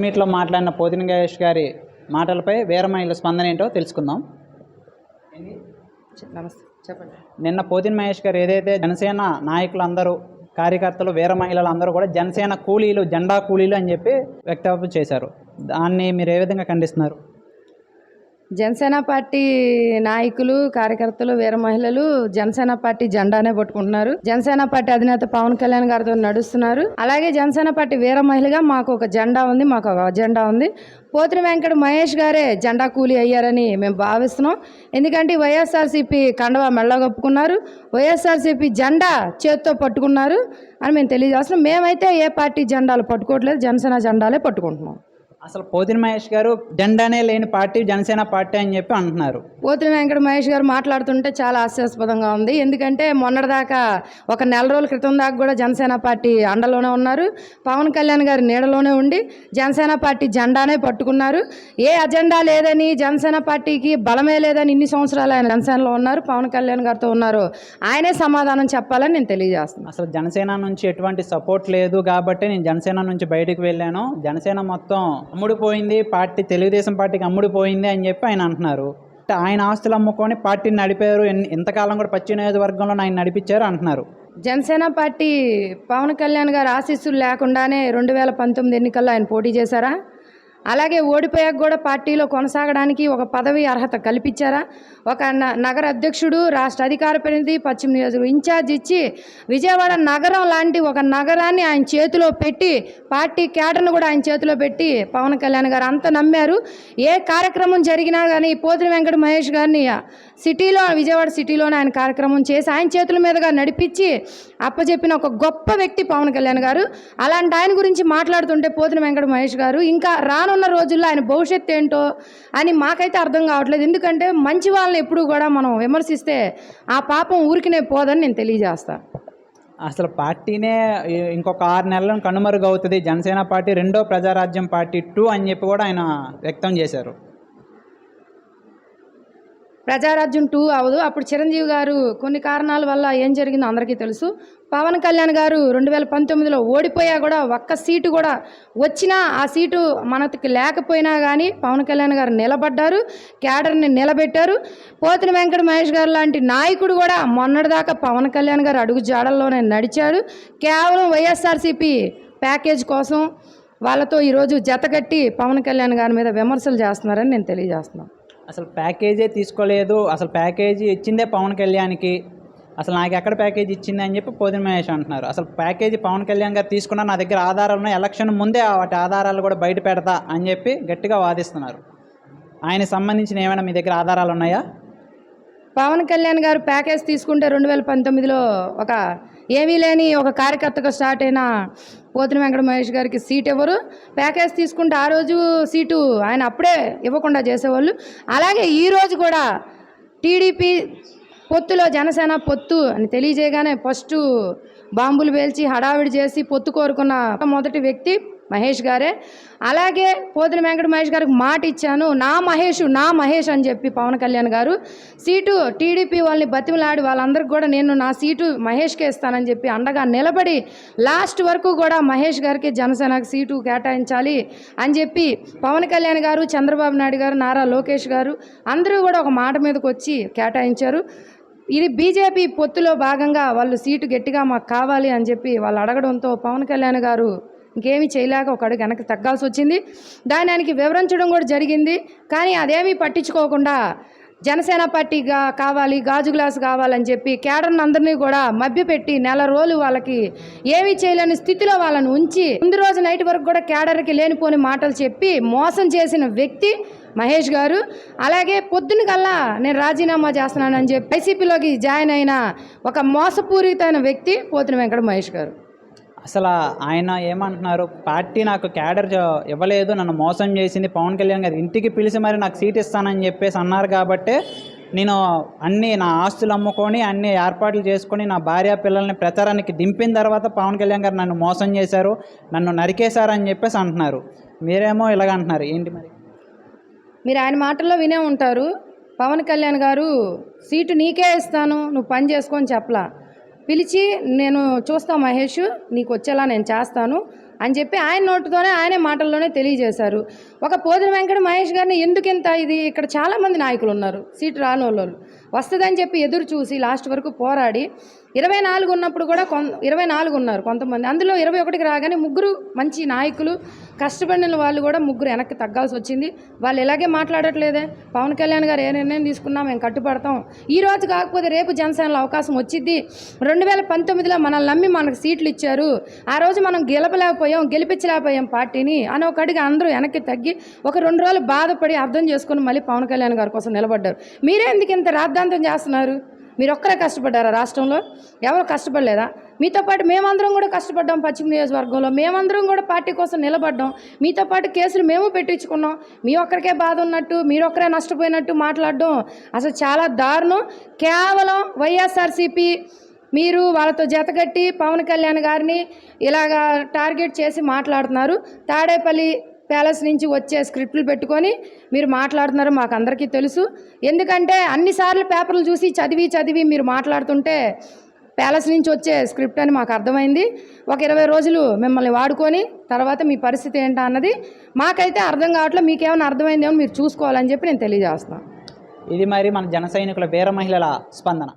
మీట్లో మాట్లాడిన పోతిన గణేష్ గారి మాటలపై వీరమహిళ స్పందన ఏంటో తెలుసుకుందాం. నమస్తే, చెప్పండి. నిన్న పోతిన మహేష్ గారు ఏదైతే జనసేన నాయకులందరూ కార్యకర్తలు వీర మహిళలు అందరూ కూడా జనసేన కూలీలు జెండా కూలీలు అని చెప్పి వ్యక్తవ్యం చేశారు. దాన్ని మీరు ఏ విధంగా ఖండిస్తున్నారు? జనసేన పార్టీ నాయకులు కార్యకర్తలు వీర మహిళలు జనసేన పార్టీ జెండానే పట్టుకుంటున్నారు. జనసేన పార్టీ అధినేత పవన్ కళ్యాణ్ గారితో నడుస్తున్నారు. అలాగే జనసేన పార్టీ వీర మహిళగా మాకు ఒక జెండా ఉంది, మాకు ఒక అజెండా ఉంది. పోతిన వెంకట మహేష్ గారే జెండా కూలీ అయ్యారని మేము భావిస్తున్నాం. ఎందుకంటే వైఎస్ఆర్సీపీ కండవా మెళ్ళగొప్పుకున్నారు, వైఎస్ఆర్సీపీ జెండా చేత్తో పట్టుకున్నారు అని మేము తెలియజేస్తున్నాం. మేమైతే ఏ పార్టీ జెండాలు పట్టుకోవట్లేదు, జనసేన జెండాలే పట్టుకుంటున్నాం. అసలు పోతిన మహేష్ గారు జెండానే లేని పార్టీ జనసేన పార్టీ అని చెప్పి అంటున్నారు. పోతిన వెంకట మహేష్ గారు మాట్లాడుతుంటే చాలా హాస్యాస్పదంగా ఉంది. ఎందుకంటే మొన్నటిదాకా ఒక నెల రోజుల క్రితం దాకా కూడా జనసేన పార్టీ అండలోనే ఉన్నారు, పవన్ కళ్యాణ్ గారి నీడలోనే ఉండి జనసేన పార్టీ జెండానే పట్టుకున్నారు. ఏ అజెండా లేదని, జనసేన పార్టీకి బలమే లేదని ఇన్ని సంవత్సరాలు ఆయన జనసేనలో ఉన్నారు, పవన్ కళ్యాణ్ గారితో ఉన్నారు. ఆయనే సమాధానం చెప్పాలని నేను తెలియజేస్తున్నాను. అసలు జనసేన నుంచి ఎటువంటి సపోర్ట్ లేదు కాబట్టి నేను జనసేన నుంచి బయటకు వెళ్ళాను, జనసేన మొత్తం అమ్ముడిపోయింది, పార్టీ తెలుగుదేశం పార్టీకి అమ్ముడిపోయింది అని చెప్పి ఆయన అంటున్నారు. ఆయన ఆస్తులు అమ్ముకొని పార్టీని నడిపారు, ఇంతకాలం కూడా పశ్చిమ నియోజకవర్గంలో ఆయన నడిపించారు అంటున్నారు. జనసేన పార్టీ పవన్ కళ్యాణ్ గారు ఆశీస్సులు లేకుండానే 2019 ఎన్నికల్లో ఆయన పోటీ చేశారా? అలాగే ఓడిపోయాక కూడా పార్టీలో కొనసాగడానికి ఒక పదవి అర్హత కల్పించారా? ఒక నగర అధ్యక్షుడు, రాష్ట్ర అధికార ప్రతినిధి, పశ్చిమ నియోజకవర్గం ఇన్ఛార్జ్ ఇచ్చి విజయవాడ నగరం లాంటి ఒక నగరాన్ని ఆయన చేతిలో పెట్టి, పార్టీ క్యాడర్ను కూడా ఆయన చేతిలో పెట్టి పవన్ కళ్యాణ్ గారు అంత నమ్మారు. ఏ కార్యక్రమం జరిగినా కానీ పోతిన వెంకట మహేష్ గారిని సిటీలో, విజయవాడ సిటీలోనే ఆయన కార్యక్రమం చేసి ఆయన చేతుల మీదుగా నడిపించి అప్పచెప్పిన ఒక గొప్ప వ్యక్తి పవన్ కళ్యాణ్ గారు. అలాంటి ఆయన గురించి మాట్లాడుతుంటే పోతిన వెంకట మహేష్ గారు ఇంకా రానున్న రోజుల్లో ఆయన భవిష్యత్తు ఏంటో అని మాకైతే అర్థం కావట్లేదు. ఎందుకంటే మంచి వాళ్ళని ఎప్పుడు కూడా మనం విమర్శిస్తే ఆ పాపం ఊరికినే పోదని నేను తెలియజేస్తాను. అసలు పార్టీనే ఇంకొక 6 నెలలను కనుమరుగవుతుంది, జనసేన పార్టీ రెండో ప్రజారాజ్యం పార్టీ 2 అని చెప్పి కూడా ఆయన వ్యక్తం చేశారు. ప్రజారాజ్యం 2 అవదు. అప్పుడు చిరంజీవి గారు కొన్ని కారణాల వల్ల ఏం జరిగిందో అందరికీ తెలుసు. పవన్ కళ్యాణ్ గారు 2019లో ఓడిపోయా కూడా ఒక్క సీటు కూడా వచ్చినా ఆ సీటు మనకి లేకపోయినా కానీ పవన్ కళ్యాణ్ గారు నిలబడ్డారు, క్యాడర్ని నిలబెట్టారు. పోతిన వెంకట మహేష్ గారు లాంటి నాయకుడు కూడా మొన్నటిదాకా పవన్ కళ్యాణ్ గారు అడుగు జాడల్లోనే నడిచాడు. కేవలం వైఎస్ఆర్సీపీ ప్యాకేజ్ కోసం వాళ్ళతో ఈరోజు జతకట్టి పవన్ కళ్యాణ్ గారి మీద విమర్శలు చేస్తున్నారని నేను తెలియజేస్తున్నాను. అసలు ప్యాకేజే తీసుకోలేదు, అసలు ప్యాకేజీ ఇచ్చిందే పవన్ కళ్యాణ్కి, అసలు నాకు ఎక్కడ ప్యాకేజీ ఇచ్చింది అని చెప్పి పోతిన మహేష్ అంటున్నారు. అసలు ప్యాకేజీ పవన్ కళ్యాణ్ గారు తీసుకున్నా, నా దగ్గర ఆధారాలు ఉన్నాయి, ఎలక్షన్ ముందే వాటి ఆధారాలు కూడా బయట పెడతా అని చెప్పి గట్టిగా వాదిస్తున్నారు. ఆయనకు సంబంధించిన ఏమైనా మీ దగ్గర ఆధారాలు ఉన్నాయా? పవన్ కళ్యాణ్ గారు ప్యాకేజ్ తీసుకుంటే 2019లో ఒక ఏమీ లేని ఒక కార్యకర్తగా స్టార్ట్ అయిన పోతిన వెంకట మహేష్ గారికి సీట్ ఎవరు? ప్యాకేజ్ తీసుకుంటే ఆ రోజు సీటు ఆయన అప్పుడే ఇవ్వకుండా చేసేవాళ్ళు. అలాగే ఈరోజు కూడా టీడీపీ పొత్తులో జనసేన పొత్తు అని తెలియజేయగానే ఫస్ట్ బాంబులు పేల్చి హడావిడి చేసి పొత్తు కోరుకున్న మొదటి వ్యక్తి మహేష్ గారే. అలాగే పోతిన వెంకట మహేష్ గారికి మాట ఇచ్చాను, నా మహేష్ అని చెప్పి పవన్ కళ్యాణ్ గారు సీటు టీడీపీ వాళ్ళని బతిమలాడి వాళ్ళందరికీ కూడా నేను నా సీటు మహేష్కే ఇస్తానని చెప్పి అండగా నిలబడి లాస్ట్ వరకు కూడా మహేష్ గారికి జనసేనకు సీటు కేటాయించాలి అని చెప్పి పవన్ కళ్యాణ్ గారు, చంద్రబాబు నాయుడు గారు, నారా లోకేష్ గారు అందరూ కూడా ఒక మాట మీదకి వచ్చి కేటాయించారు. ఇది బీజేపీ పొత్తులో భాగంగా వాళ్ళు సీటు గట్టిగా మాకు కావాలి అని చెప్పి వాళ్ళు అడగడంతో పవన్ కళ్యాణ్ గారు ఇంకేమీ చేయలేక ఒక అడుగు వెనక్కి తగ్గాల్సి వచ్చింది. దాన్ని ఆయనకి వివరించడం కూడా జరిగింది. కానీ అదేమీ పట్టించుకోకుండా జనసేన పార్టీగా కావాలి, గాజు గ్లాసు కావాలని చెప్పి క్యాడర్ని అందరినీ కూడా మభ్యపెట్టి నెల రోజులు వాళ్ళకి ఏమీ చేయలేని స్థితిలో వాళ్ళని ఉంచి ముందు రోజు నైట్ వరకు కూడా క్యాడర్కి లేనిపోని మాటలు చెప్పి మోసం చేసిన వ్యక్తి మహేష్ గారు. అలాగే పొద్దున కల్లా నేను రాజీనామా చేస్తున్నానని చెప్పి వైసీపీలోకి జాయిన్ అయిన ఒక మోసపూరితమైన వ్యక్తి పోతిన వెంకట మహేష్ గారు. అసలు ఆయన ఏమంటున్నారు, పార్టీ నాకు క్యాడర్ ఇవ్వలేదు, నన్ను మోసం చేసింది, పవన్ కళ్యాణ్ గారు ఇంటికి పిలిచి మరి నాకు సీట్ ఇస్తానని చెప్పేసి అన్నారు కాబట్టి నేను అన్నీ నా ఆస్తులు అమ్ముకొని అన్ని ఏర్పాట్లు చేసుకొని నా భార్య పిల్లల్ని ప్రచారానికి దింపిన తర్వాత పవన్ కళ్యాణ్ గారు నన్ను మోసం చేశారు, నన్ను నరికేశారని చెప్పేసి అంటున్నారు. మీరేమో ఇలాగ అంటున్నారు, ఏంటి మరి? మీరు ఆయన మాటల్లో వినే ఉంటారు. పవన్ కళ్యాణ్ గారు సీటు నీకే ఇస్తాను, నువ్వు పని చేసుకొని చెప్పలా, పిలిచి నేను చూస్తా మహేష్, నీకు వచ్చేలా నేను చేస్తాను, అని చెప్పి ఆయన నోటుతోనే ఆయనే మాటల్లోనే తెలియజేశారు. ఒక పోతిన వెంకట మహేష్ గారిని ఎందుకింత ఇది, ఇక్కడ చాలామంది నాయకులు ఉన్నారు సీటు రాని వాళ్ళు, వస్తుందని చెప్పి ఎదురు చూసి లాస్ట్ వరకు పోరాడి 24 ఉన్నప్పుడు కూడా 24 ఉన్నారు కొంతమంది, అందులో 21కి రాగానే ముగ్గురు మంచి నాయకులు కష్టపడిన వాళ్ళు కూడా ముగ్గురు వెనక్కి తగ్గాల్సి వచ్చింది. వాళ్ళు ఇలాగే మాట్లాడట్లేదే, పవన్ కళ్యాణ్ గారు ఏ నిర్ణయం తీసుకున్నా మేము కట్టుబడతాం, ఈ రోజు కాకపోతే రేపు జనసేనలో అవకాశం వచ్చింది, 2019లో మనల్ని నమ్మి మనకు సీట్లు ఇచ్చారు, ఆ రోజు మనం గెలిపించలేకపోయాం పార్టీని అని ఒక అడిగి అందరూ వెనక్కి తగ్గి ఒక 2 రోజులు బాధపడి అర్థం చేసుకుని మళ్ళీ పవన్ కళ్యాణ్ గారి కోసం నిలబడ్డారు. మీరే ఎందుకు ఇంత రాద్ధాంతం చేస్తున్నారు? మీరు ఒక్కరే కష్టపడ్డారా రాష్ట్రంలో? ఎవరు కష్టపడలేదా? మీతో పాటు మేమందరం కూడా కష్టపడ్డాం, పశ్చిమ నియోజకవర్గంలో మేమందరం కూడా పార్టీ కోసం నిలబడ్డాం, మీతో పాటు కేసులు మేము పెట్టించుకున్నాం, మీ ఒక్కరికే బాధ ఉన్నట్టు మీరు ఒక్కరే నష్టపోయినట్టు మాట్లాడడం అసలు చాలా దారుణం. కేవలం వైఎస్ఆర్సీపీ మీరు వాళ్ళతో జతకట్టి పవన్ కళ్యాణ్ గారిని ఇలాగా టార్గెట్ చేసి మాట్లాడుతున్నారు. తాడేపల్లి ప్యాలెస్ నుంచి వచ్చే స్క్రిప్ట్లు పెట్టుకొని మీరు మాట్లాడుతున్నారు, మాకు అందరికీ తెలుసు. ఎందుకంటే అన్నిసార్లు పేపర్లు చూసి చదివి మీరు మాట్లాడుతుంటే ప్యాలెస్ నుంచి వచ్చే స్క్రిప్ట్ అని మాకు అర్థమైంది. ఒక 20 రోజులు మిమ్మల్ని వాడుకొని తర్వాత మీ పరిస్థితి ఏంటా అన్నది మాకైతే అర్థం కావట్లేదు. మీకేమైనా అర్థమైందేమో మీరు చూసుకోవాలని చెప్పి నేను తెలియజేస్తున్నాను. ఇది మరి మన జన సైనికుల వీర మహిళల స్పందన.